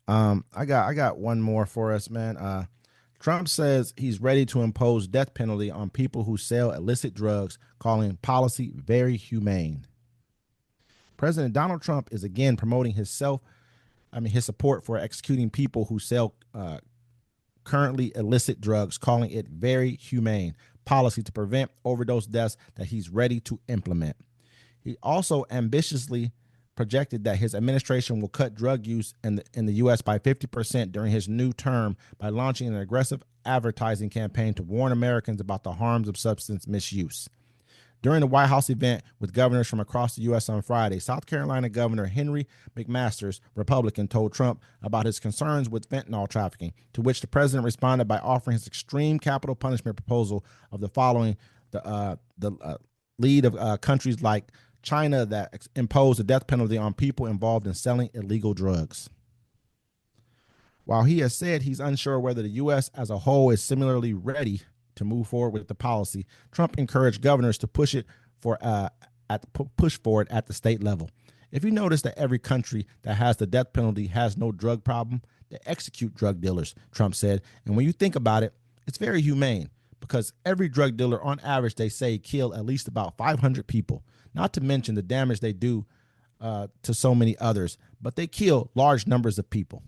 I got one more for us, man. Trump says he's ready to impose death penalty on people who sell illicit drugs, calling policy very humane. President Donald Trump is again promoting his support for executing people who sell currently illicit drugs, calling it very humane policy to prevent overdose deaths that he's ready to implement. He also ambitiously projected that his administration will cut drug use in the U.S. by 50% during his new term by launching an aggressive advertising campaign to warn Americans about the harms of substance misuse. During the White House event with governors from across the U.S. on Friday, South Carolina Governor Henry McMaster's, Republican, told Trump about his concerns with fentanyl trafficking, to which the president responded by offering his extreme capital punishment proposal of the following the lead of countries like China that impose the death penalty on people involved in selling illegal drugs. While he has said he's unsure whether the U.S. as a whole is similarly ready to move forward with the policy, Trump encouraged governors to push for it at the state level. If you notice that every country that has the death penalty has no drug problem, they execute drug dealers, Trump said. And when you think about it, it's very humane because every drug dealer, on average, they say kill at least about 500 people, not to mention the damage they do to so many others, but they kill large numbers of people.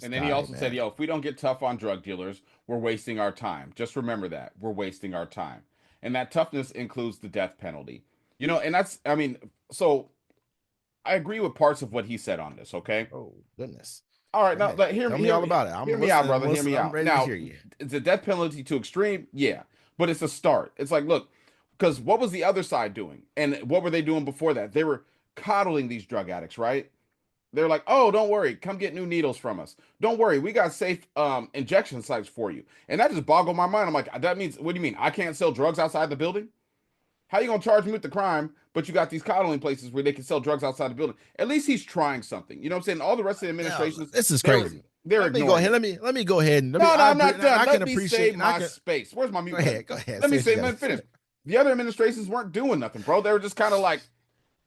And then he also said, yo, if we don't get tough on drug dealers, we're wasting our time. Just remember that. We're wasting our time. And that toughness includes the death penalty. And so I agree with parts of what he said on this, okay? Oh, goodness. All right, now Tell me all about it. Hear me out, brother. Hear me out. I'm ready Now, to hear you. is the death penalty too extreme? Yeah, but it's a start. It's like, look, because what was the other side doing? And what were they doing before that? They were coddling these drug addicts, right? They're like, oh, don't worry. Come get new needles from us. Don't worry. We got safe injection sites for you. And that just boggled my mind. I'm like, that means, what do you mean? I can't sell drugs outside the building? How you going to charge me with the crime, but you got these coddling places where they can sell drugs outside the building? At least he's trying something. You know what I'm saying? All the rest of the administrations, this is crazy. They're let me ignoring go ahead. it. Let me go ahead and I'm not done. I Let can me appreciate save my space. Where's my mute? Go ahead. Let me finish. The other administrations weren't doing nothing, bro. They were just kind of like,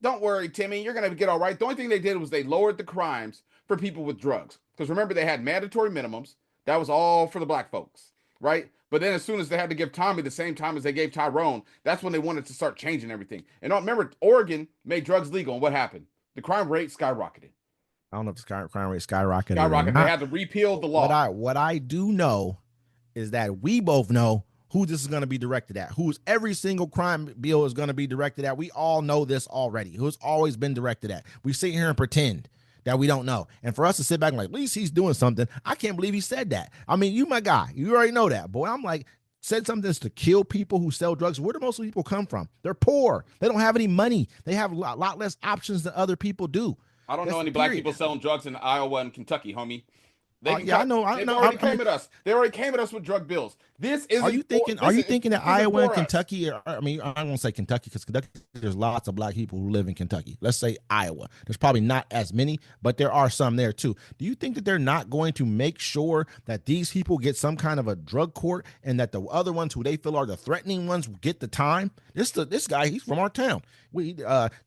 don't worry, Timmy, you're going to get all right. The only thing they did was they lowered the crimes for people with drugs. Because remember, they had mandatory minimums. That was all for the black folks, right? But then as soon as they had to give Tommy the same time as they gave Tyrone, that's when they wanted to start changing everything. And remember, Oregon made drugs legal. And what happened? The crime rate skyrocketed. I don't know if the crime rate skyrocketed. Skyrocketed. They had to repeal the law. What I do know is that we both know who this is going to be directed at, who's every single crime bill is going to be directed at. We all know this already, who's always been directed at. We sit here and pretend that we don't know. And for us to sit back and like, at least he's doing something. I can't believe he said that. I mean, you my guy. You already know that. Boy, I'm like, said something that's to kill people who sell drugs. Where do most people come from? They're poor. They don't have any money. They have a lot less options than other people do. I don't know any black people selling drugs in Iowa and Kentucky, homie. I know. They already came at us. They already came at us with drug bills. This is. Are you thinking that Iowa and Kentucky? I mean, I won't say Kentucky because Kentucky, there's lots of black people who live in Kentucky. Let's say Iowa. There's probably not as many, but there are some there too. Do you think that they're not going to make sure that these people get some kind of a drug court, and that the other ones who they feel are the threatening ones get the time? This guy, he's from our town.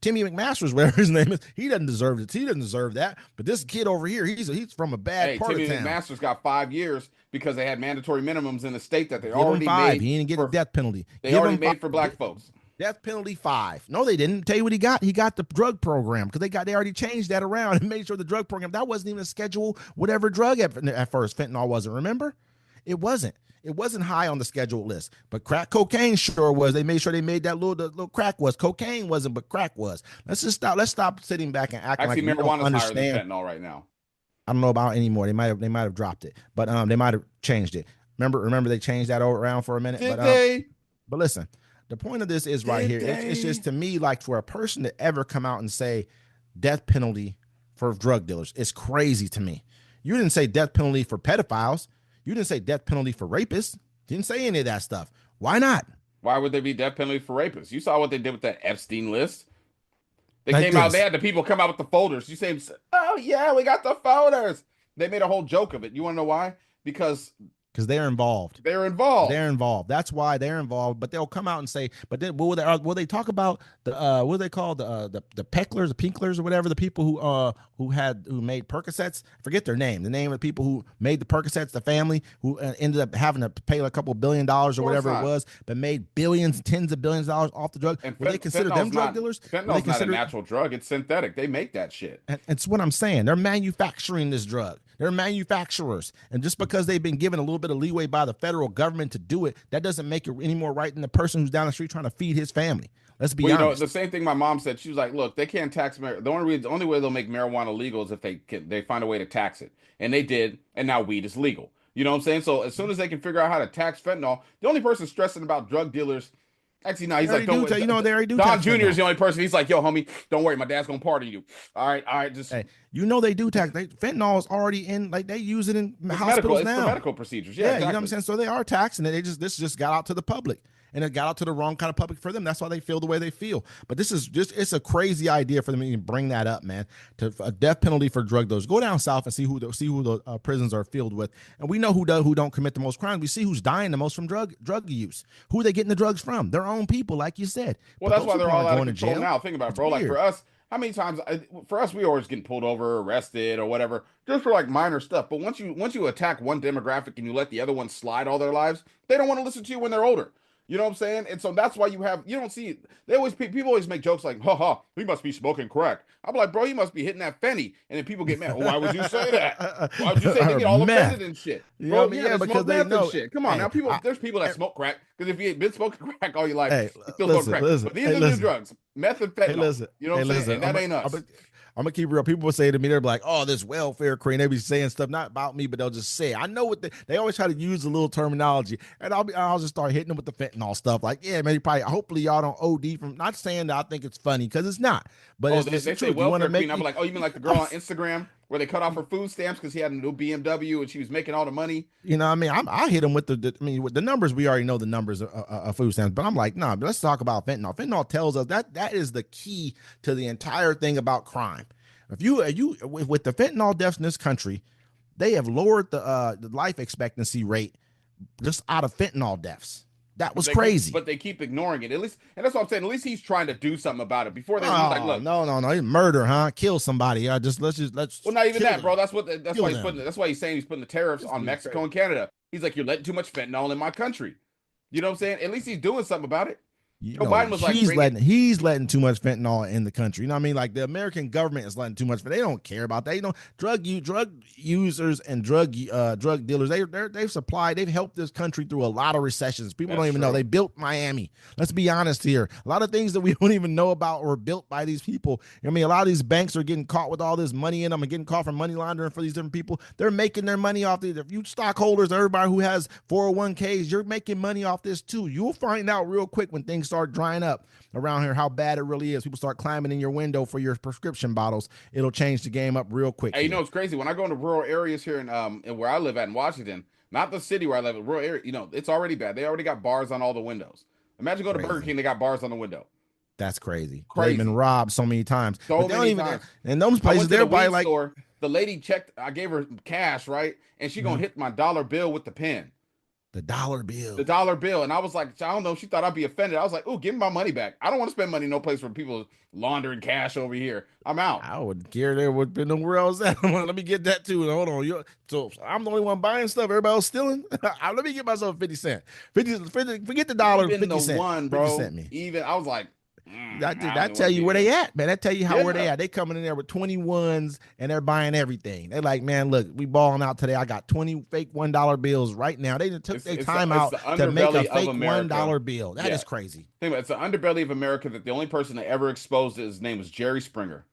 Timmy McMaster's, whatever his name is, he doesn't deserve it. He doesn't deserve that. But this kid over here, he's from a bad part of town. Timmy McMaster's got 5 years because they had mandatory minimums in the state that they Give already him 5. made. He didn't get a death penalty. They already made for black folks. Death penalty 5. No, they didn't. Tell you what he got. He got the drug program because they already changed that around and made sure the drug program, that wasn't even a schedule whatever drug at first. Fentanyl wasn't. Remember, it wasn't. It wasn't high on the scheduled list, but crack cocaine sure was. They made sure they made that little crack was. Cocaine wasn't, but crack was. Let's stop sitting back and acting like we don't understand. Higher than fentanyl right now. I don't know about anymore. They might have dropped it, but they might have changed it. Remember they changed that around for a minute. Did they? But listen, the point of this is right here. It's just, to me, like, for a person to ever come out and say death penalty for drug dealers, it's crazy to me. You didn't say death penalty for pedophiles. You didn't say death penalty for rapists. You didn't say any of that stuff. Why not? Why would there be death penalty for rapists? You saw what they did with that Epstein list. They came out. They had the people come out with the folders. You say, "Oh yeah, we got the folders." They made a whole joke of it. You want to know why? Because because they're involved. They're involved. They're involved. That's why they're involved. But they'll come out and say, but then will they talk about the what do they call the pecklers, the pinklers, or whatever, the people who made Percocets? I forget their name. The name of the people who made the Percocets, the family who ended up having to pay a couple $1 billion or whatever it was, but made billions, tens of billions of dollars off the drug. And Will they consider them drug dealers? Fentanyl's not a natural drug. It's synthetic. They make that shit. And it's what I'm saying. They're manufacturing this drug. They're manufacturers. And just because they've been given a little bit of leeway by the federal government to do it, that doesn't make it any more right than the person who's down the street trying to feed his family. Let's be honest. You know, the same thing my mom said. She was like, "Look, they can't tax marijuana. The only way they'll make marijuana legal is if they find a way to tax it." And they did, and now weed is legal. You know what I'm saying? So as soon as they can figure out how to tax fentanyl, the only person stressing about drug dealers. Actually, no, he's like, don't you know, they already do. Don Jr. is the only person. He's like, yo, homie, don't worry, my dad's gonna pardon you. All right, just. Hey, you know they do tax. Fentanyl is already in, like they use it in hospitals now. It's for medical procedures. Yeah, exactly. You know what I'm saying. So they are taxing it. This just got out to the public, and it got out to the wrong kind of public for them. That's why they feel the way they feel. But this is it's a crazy idea for them to even bring that up, man. To a death penalty for drug dealers. Go down south and see who the prisons are filled with, and we know who don't commit the most crimes. We see who's dying the most from drug use. Who are they getting the drugs from? Their own people, like you said. Well, that's why they're all out of control now. Think about it, bro. Like for us. How many times for us we always getting pulled over, arrested, or whatever, just for like minor stuff. But once you attack one demographic and you let the other one slide all their lives, they don't want to listen to you when they're older. You know what I'm saying? And so that's why you don't see people always make jokes like, ha, he must be smoking crack. I'm like, bro, he must be hitting that Fenny. And then people get mad. Well, why would you say that? Why would you say they get all offended and shit? Bro, yeah, because they know shit. Come on, now there's people that smoke crack because if you ain't been smoking crack all your life, you still smoke crack. But these are new drugs, meth and fentanyl. You know what I'm saying? And that ain't us. I'm gonna keep it real. People will say to me, they're like, "Oh, this welfare queen." They be saying stuff not about me, but they'll just say, "I know what they always try to use a little terminology," and I'll just start hitting them with the fentanyl stuff. Like, yeah, man, hopefully y'all don't OD from. Not saying that I think it's funny because it's not, but they say welfare queen. I'm like, oh, you mean like the girl on Instagram where they cut off her food stamps because he had a new BMW and she was making all the money? You know what I mean? I hit them with with the numbers. We already know the numbers of food stamps, but I'm like, nah, let's talk about fentanyl. Fentanyl tells us that is the key to the entire thing about crime. If you with the fentanyl deaths in this country, they have lowered the life expectancy rate just out of fentanyl deaths. That was crazy. But they keep ignoring it. At least, and that's what I'm saying. At least he's trying to do something about it before they like, look. No, murder, huh? Kill somebody. Let's. Well, not even that, bro. That's why he's saying he's putting the tariffs on Mexico and Canada. He's like, you're letting too much fentanyl in my country. You know what I'm saying? At least he's doing something about it. Joe Biden was like, he's letting too much fentanyl in the country. You know what I mean? Like the American government is letting too much, but they don't care about that. You know, drug users and drug dealers, they've helped this country through a lot of recessions. People don't even know they built Miami. Let's be honest here. A lot of things that we don't even know about were built by these people. I mean, a lot of these banks are getting caught with all this money in them and getting caught for money laundering for these different people. They're making their money off these. If you stockholders, everybody who has 401ks, you're making money off this too. You'll find out real quick when things start drying up around here how bad it really is. People start climbing in your window for your prescription bottles. It'll change the game up real quick. Hey, you know it's crazy when I go into rural areas here in where I live at in Washington, not the city where I live, rural area. You know it's already bad. They already got bars on all the windows. Imagine going to Burger King, they got bars on the window. That's crazy. They've been robbed so many times. Times. In those places, they're probably like. Store, the lady checked. I gave her cash, right, and she gonna hit my dollar bill with the pen. The dollar bill. And I was like, I don't know. She thought I'd be offended. I was like, oh, give me my money back. I don't want to spend money no place where people laundering cash over here. I'm out. I would care there would be nowhere else at. Let me get that too. Hold on. So I'm the only one buying stuff. Everybody else stealing. Let me get myself 50 cents. 50, forget the dollar. Even 50 cents. One, bro. 50 cent me. Even I was like, that tell you where they at, man. That tell you where they at. They coming in there with 21s and they're buying everything. They're like, man, look, we balling out today. I got 20 fake $1 bills right now. They took their time out to make a fake $1 bill. That is crazy. Think about it. It's the underbelly of America that the only person that ever exposed it, his name was Jerry Springer.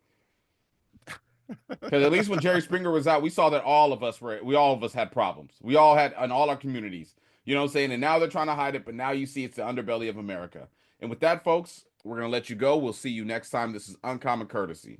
Because at least when Jerry Springer was out, we saw that all of us had problems. We all had in all our communities. You know what I'm saying? And now they're trying to hide it, but now you see it's the underbelly of America. And with that, folks, we're going to let you go. We'll see you next time. This is Uncommon Courtesy.